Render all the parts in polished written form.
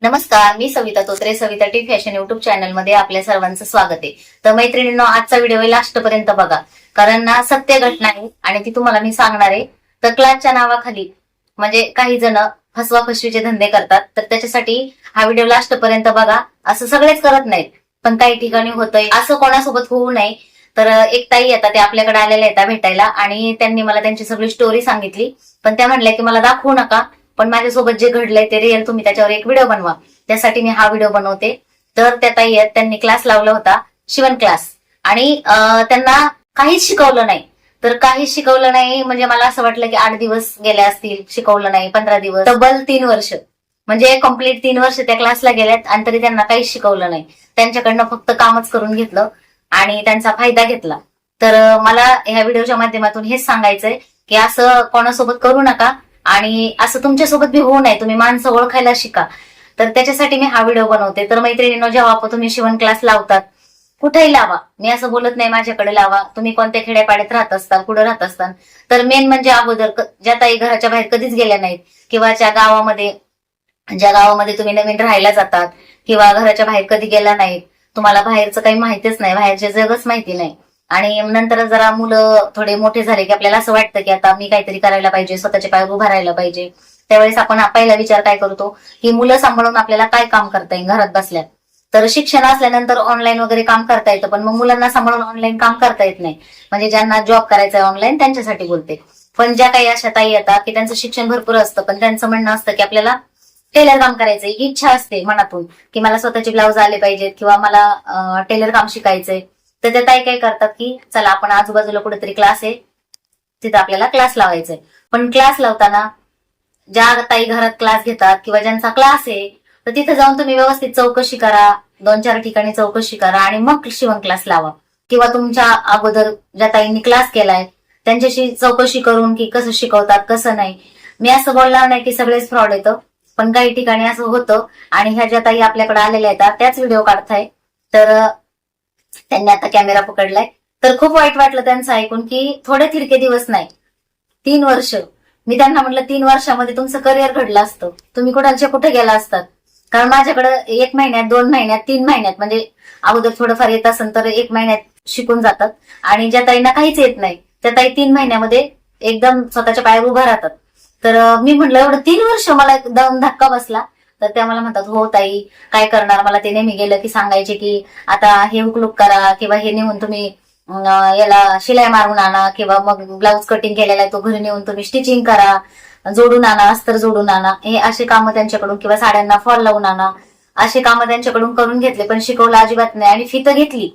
नमस्कार, मी Savita Totre. Savita T fashion YouTube channel मध्ये आपल्या सर्वांचं स्वागत आहे. तर मैत्रिणींनो, आजचा व्हिडिओ लास्ट पर्यंत बघा, कारण ना सत्य घटना आहे आणि ती तुम्हाला मी सांगणार आहे. तर क्लासच्या नावाखाली म्हणजे काही जण फसवा फसवीचे धंदे करतात, तर त्याच्यासाठी हा व्हिडिओ लास्ट पर्यंत बघा. असं सगळेच करत नाहीत, पण काही ठिकाणी होतंय. असं कोणासोबत होऊ नये. तर एक ताई येतात, ते आपल्याकडे आलेल्या येतात भेटायला आणि त्यांनी मला त्यांची सगळी स्टोरी सांगितली. पण त्या म्हणल्या की मला दाखवू नका, पण माझ्यासोबत जे घडलंय ते रिअल, तुम्ही त्याच्यावर एक व्हिडिओ बनवा. त्यासाठी मी हा व्हिडिओ बनवते. तर त्या ताई आहेत, त्यांनी क्लास लावला होता, शिवण क्लास. आणि त्यांना काहीच शिकवलं नाही. तर काहीच शिकवलं नाही म्हणजे मला असं वाटलं की 8 दिवस गेले असतील, शिकवलं नाही. 15 दिवस, तब्बल 3 वर्ष, म्हणजे कम्प्लीट 3 वर्ष त्या क्लासला गेल्यात आणि तरी त्यांना काहीच शिकवलं नाही. त्यांच्याकडनं फक्त कामच करून घेतलं आणि त्यांचा फायदा घेतला. तर मला ह्या व्हिडिओच्या माध्यमातून हेच सांगायचंय की असं कोणासोबत करू नका आणि असं तुमच्यासोबत बी होऊ नये. तुम्ही माणसं ओळखायला शिका. तर त्याच्यासाठी मी हा व्हिडिओ बनवते. तर मैत्रिणींनो, जेव्हा तुम्ही शिवण क्लास लावतात, कुठेही लावा, मी असं बोलत नाही माझ्याकडे लावा. तुम्ही कोणत्या खेड्यापाड्यात राहत असता, कुठं राहत असता, तर मेन म्हणजे अगोदर ज्या ताई घराच्या बाहेर कधीच गेल्या नाहीत किंवा ज्या गावामध्ये तुम्ही नवीन राहायला जातात किंवा घराच्या बाहेर कधी गेला नाहीत, तुम्हाला बाहेरचं काही माहितीच नाही, बाहेरचे जगच माहिती नाही. आणि नंतर जरा मुलं थोडे मोठे झाले की आपल्याला असं वाटतं की आता मी काहीतरी करायला पाहिजे, स्वतःच्या पायावर उभा राहायला पाहिजे. त्यावेळेस आपण पहिला विचार काय करतो की मुलं सांभाळून आपल्याला काय काम करता येईल घरात बसल्यात. तर शिक्षण असल्यानंतर ऑनलाईन वगैरे काम करता येतं, पण मग मुलांना सांभाळून ऑनलाईन काम करता येत नाही. म्हणजे ज्यांना जॉब करायचा आहे ऑनलाईन, त्यांच्यासाठी बोलते. पण ज्या काही अशा ताई येतात की त्यांचं शिक्षण भरपूर असतं, पण त्यांचं म्हणणं असतं की आपल्याला टेलर काम करायचं, ही इच्छा असते मनातून की मला स्वतःचे ब्लाऊज आले पाहिजेत किंवा मला टेलर काम शिकायचंय. तर त्या ताई काय करतात की चला आपण आजूबाजूला कुठेतरी क्लास आहे, तिथं आपल्याला क्लास लावायचंय. पण क्लास लावताना ज्या ताई घरात क्लास घेतात किंवा ज्यांचा क्लास आहे, तर तिथे जाऊन तुम्ही व्यवस्थित चौकशी करा, 2-4 ठिकाणी चौकशी करा आणि मग शिवण क्लास लावा. किंवा तुमच्या अगोदर ज्या ताईंनी क्लास केलाय त्यांच्याशी चौकशी करून की कसं शिकवतात कसं नाही. मी असं बोलणार नाही की सगळेच फ्रॉड येतं, पण काही ठिकाणी असं होतं. आणि ह्या ज्या ताई आपल्याकडे आलेल्या येतात त्याच व्हिडिओ काढताय. तर त्यांनी आता कॅमेरा पकडलाय. तर खूप वाईट वाटलं त्यांचं ऐकून की थोडे थिरके दिवस नाही, 3 वर्ष. मी त्यांना म्हटलं 3 वर्षामध्ये तुमचं करिअर घडलं असतं, तुम्ही कुठे गेला असतात. कारण माझ्याकडे 1 महिन्यात, 2 महिन्यात, 3 महिन्यात, म्हणजे अगोदर थोडंफार येत असेल तर 1 महिन्यात शिकून जातात. आणि ज्या ताईंना काहीच येत नाही त्या ताई 3 महिन्यामध्ये एकदम स्वतःच्या पायावर उभा राहतात. तर मी म्हटलं एवढं 3 वर्ष, मला एकदम धक्का बसला. तर त्या मला म्हणतात, हो ताई काय करणार, मला ते नेहमी गेलं की सांगायचे की आता हे हुकलूक करा किंवा हे नेऊन तुम्ही याला शिलाई मारून आणा किंवा मग ब्लाऊज कटिंग केलेला आहे तो घरी नेऊन तुम्ही स्टिचिंग करा, जोडून आणा, अस्तर जोडून आणा. हे असे कामं त्यांच्याकडून, किंवा साड्यांना फॉल लावून आणा, असे कामं त्यांच्याकडून करून घेतले. पण शिकवलं अजिबात नाही. आणि फी तर घेतली,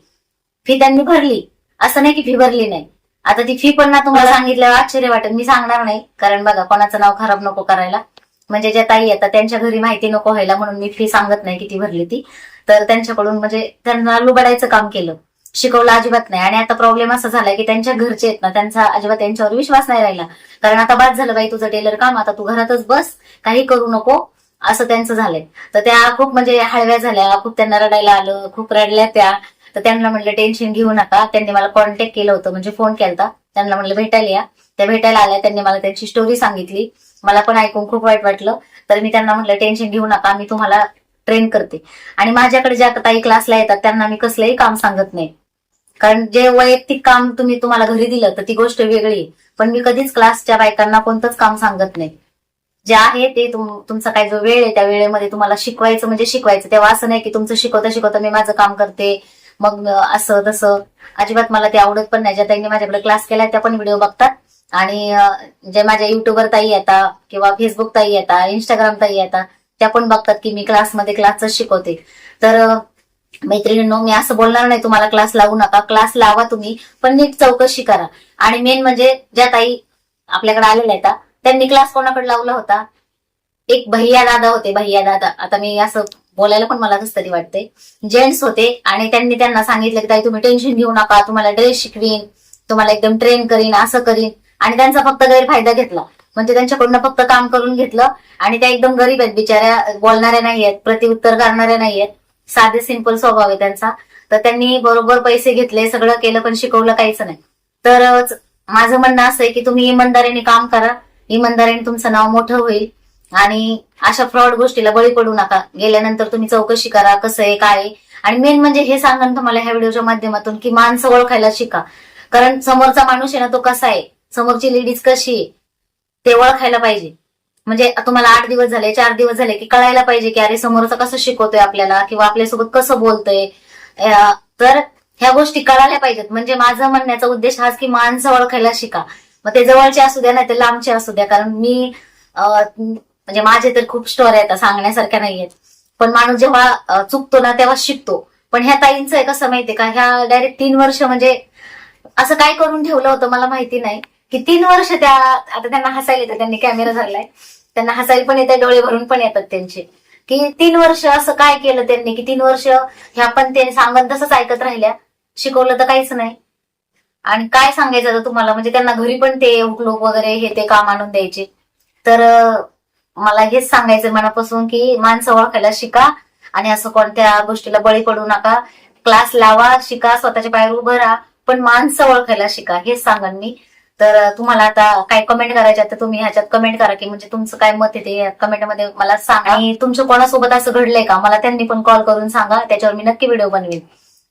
फी त्यांनी भरली, असं नाही की फी भरली नाही. आता ती फी पण ना तुम्हाला सांगितल्यावर आश्चर्य वाटेल, मी सांगणार नाही, कारण बघा कोणाचं नाव खराब नको करायला. म्हणजे ज्या ताई येतात त्यांच्या घरी माहिती नको व्हायला म्हणून मी फी सांगत नाही किती भरली ती. तर त्यांच्याकडून म्हणजे त्यांना लुबाडायचं काम केलं, शिकवलं अजिबात नाही. आणि आता प्रॉब्लेम असा झालाय की त्यांच्या घरचे आहेत ना, त्यांचा अजिबात त्यांच्यावर विश्वास नाही राहिला. कारण आता बाद झालं बाई तुझं टेलर काम, आता तू घरातच बस, काही करू नको, असं त्यांचं झालंय. तर त्या खूप म्हणजे हळव्या झाल्या, खूप त्यांना रडायला आलं, खूप रडल्या त्या. तर त्यांना म्हणलं टेन्शन घेऊ नका. त्यांनी मला कॉन्टॅक्ट केलं होतं, म्हणजे फोन केलता. त्यांना म्हणलं भेटायला या. त्या भेटायला आल्या, त्यांनी मला त्यांची स्टोरी सांगितली. मला पण ऐकून खूप वाईट वाटलं. तर मी त्यांना म्हटलं टेन्शन घेऊ नका, मी तुम्हाला ट्रेन करते. आणि माझ्याकडे ज्या ताई क्लासला येतात त्यांना मी कसलंही काम सांगत नाही, कारण जे वैयक्तिक काम तुम्हाला घरी दिलं तर ती गोष्ट वेगळी. पण मी कधीच क्लासच्या बायकांना कोणतंच काम सांगत नाही. जे आहे ते तुमचा काय जो वेळ आहे त्या वेळेमध्ये तुम्हाला शिकवायचं म्हणजे शिकवायचं. तेव्हा असं नाही की तुमचं शिकवता शिकवता मी माझं काम करते मग असं तसं. अजिबात मला ते आवडत पण नाही. ज्या ताईंनी माझ्याकडे क्लास केलाय त्या पण व्हिडिओ बघतात. आणि जे माझ्या युट्यूबर ताई येतात किंवा फेसबुक ताई येतात, इंस्टाग्राम ताई येतात, त्या पण बघतात की मी क्लासच शिकवते. तर मैत्रिणींनो, मी असं बोलणार नाही तुम्हाला क्लास लावू नका, क्लास लावा तुम्ही, पण नीट चौकशी करा. आणि मेन म्हणजे ज्या ताई आपल्याकडे आलेल्या आहेत त्यांनी क्लास कोणाकडे लावला होता, एक भैया दादा होते, भैया दादा. आता मी असं बोलायला पण मला कसं तरी वाटतंय, जेंट्स होते. आणि त्यांनी त्यांना सांगितलं की ताई तुम्ही टेन्शन घेऊ नका, तुम्हाला ड्रेस शिकवीन, तुम्हाला एकदम ट्रेन करीन, असं करीन. आणि त्यांचा फक्त गैरफायदा घेतला, म्हणजे त्यांच्याकडून फक्त काम करून घेतलं. आणि त्या एकदम गरीब आहेत बिचाऱ्या, बोलणाऱ्या नाहीयेत, प्रतिउत्तर करणाऱ्या नाहीयेत, साधे सिंपल स्वभाव आहे त्यांचा. तर त्यांनी बरोबर पैसे घेतले, सगळं केलं, पण शिकवलं काहीच नाही. तर माझं म्हणणं असं आहे की तुम्ही इमानदारीने काम करा, इमानदारीने तुमचं नाव मोठं होईल. आणि अशा फ्रॉड गोष्टीला बळी पडू नका. गेल्यानंतर तुम्ही चौकशी करा कसं आहे काय आहे. आणि मेन म्हणजे हे सांगा तुम्हाला ह्या व्हिडिओच्या माध्यमातून की माणसं ओळखायला शिका. कारण समोरचा माणूस आहे ना तो कसा आहे, समोरची लेडीज कशी आहे ते ओळखायला पाहिजे. म्हणजे तुम्हाला 8 दिवस झाले 4 दिवस झाले की कळायला पाहिजे की अरे समोरचा कसं शिकवतोय आपल्याला किंवा आपल्यासोबत कसं बोलतोय. तर ह्या गोष्टी कळायला पाहिजेत. म्हणजे माझा म्हणण्याचा उद्देश हाच की माणसं ओळखायला शिका. मग ते जवळचे असू द्या नाही ते लांबचे असू द्या. कारण मी म्हणजे माझे तर खूप स्टोरी आहेत सांगण्यासारख्या नाहीयेत. पण माणूस जेव्हा चुकतो ना तेव्हा शिकतो. पण ह्या ताईंचं आहे कसं माहितीये का, ह्या डायरेक्ट 3 वर्ष म्हणजे असं काय करून ठेवलं होतं मला माहिती नाही की 3 वर्ष त्या, आता त्यांना हसायला येतं, त्यांनी कॅमेरा धरलाय, त्यांना हसायला पण येतं, डोळे भरून पण येतात त्यांचे, की 3 वर्ष असं काय केलं त्यांनी की 3 वर्ष ह्या पण ते सांगत तसंच ऐकत राहिल्या, शिकवलं तर काहीच नाही. आणि काय सांगायचं आता तुम्हाला, म्हणजे त्यांना घरी पण ते हुकलोक वगैरे हे ते काम आणून द्यायचे. तर मला हेच सांगायचं मनापासून की माणसं ओळखायला शिका आणि असं कोणत्या गोष्टीला बळी पडू नका. क्लास लावा, शिका, स्वतःच्या पायावर उभं राहा, पण माणसं ओळखायला शिका, हेच सांगन मी. तर तुम्हाला आता काय कमेंट करायच्या तर तुम्ही ह्याच्यात कमेंट करा की म्हणजे तुमचं काय मत आहे ते कमेंटमध्ये मला सांगा. आणि तुमच्या कोणासोबत असं घडलंय का मला त्यांनी पण कॉल करून सांगा, त्याच्यावर मी नक्की व्हिडिओ बनवेन.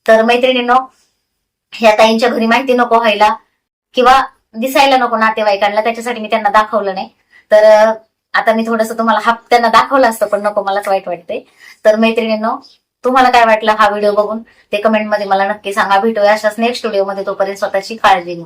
तर मैत्रिणींनो, ह्या ताईंच्या घरी माहिती नको व्हायला किंवा दिसायला नको नातेवाईकांना, त्याच्यासाठी मी त्यांना दाखवलं नाही. तर आता मी थोडंसं तुम्हाला त्यांना दाखवलं असतं पण नको, मलाच वाईट वाटतंय. तर मैत्रिणींनो, तुम्हाला काय वाटलं हा व्हिडिओ बघून ते कमेंटमध्ये मला नक्की सांगा. भेटूया अशाच नेक्स्ट व्हिडिओमध्ये, तोपर्यंत स्वतःची काळजी घ्या.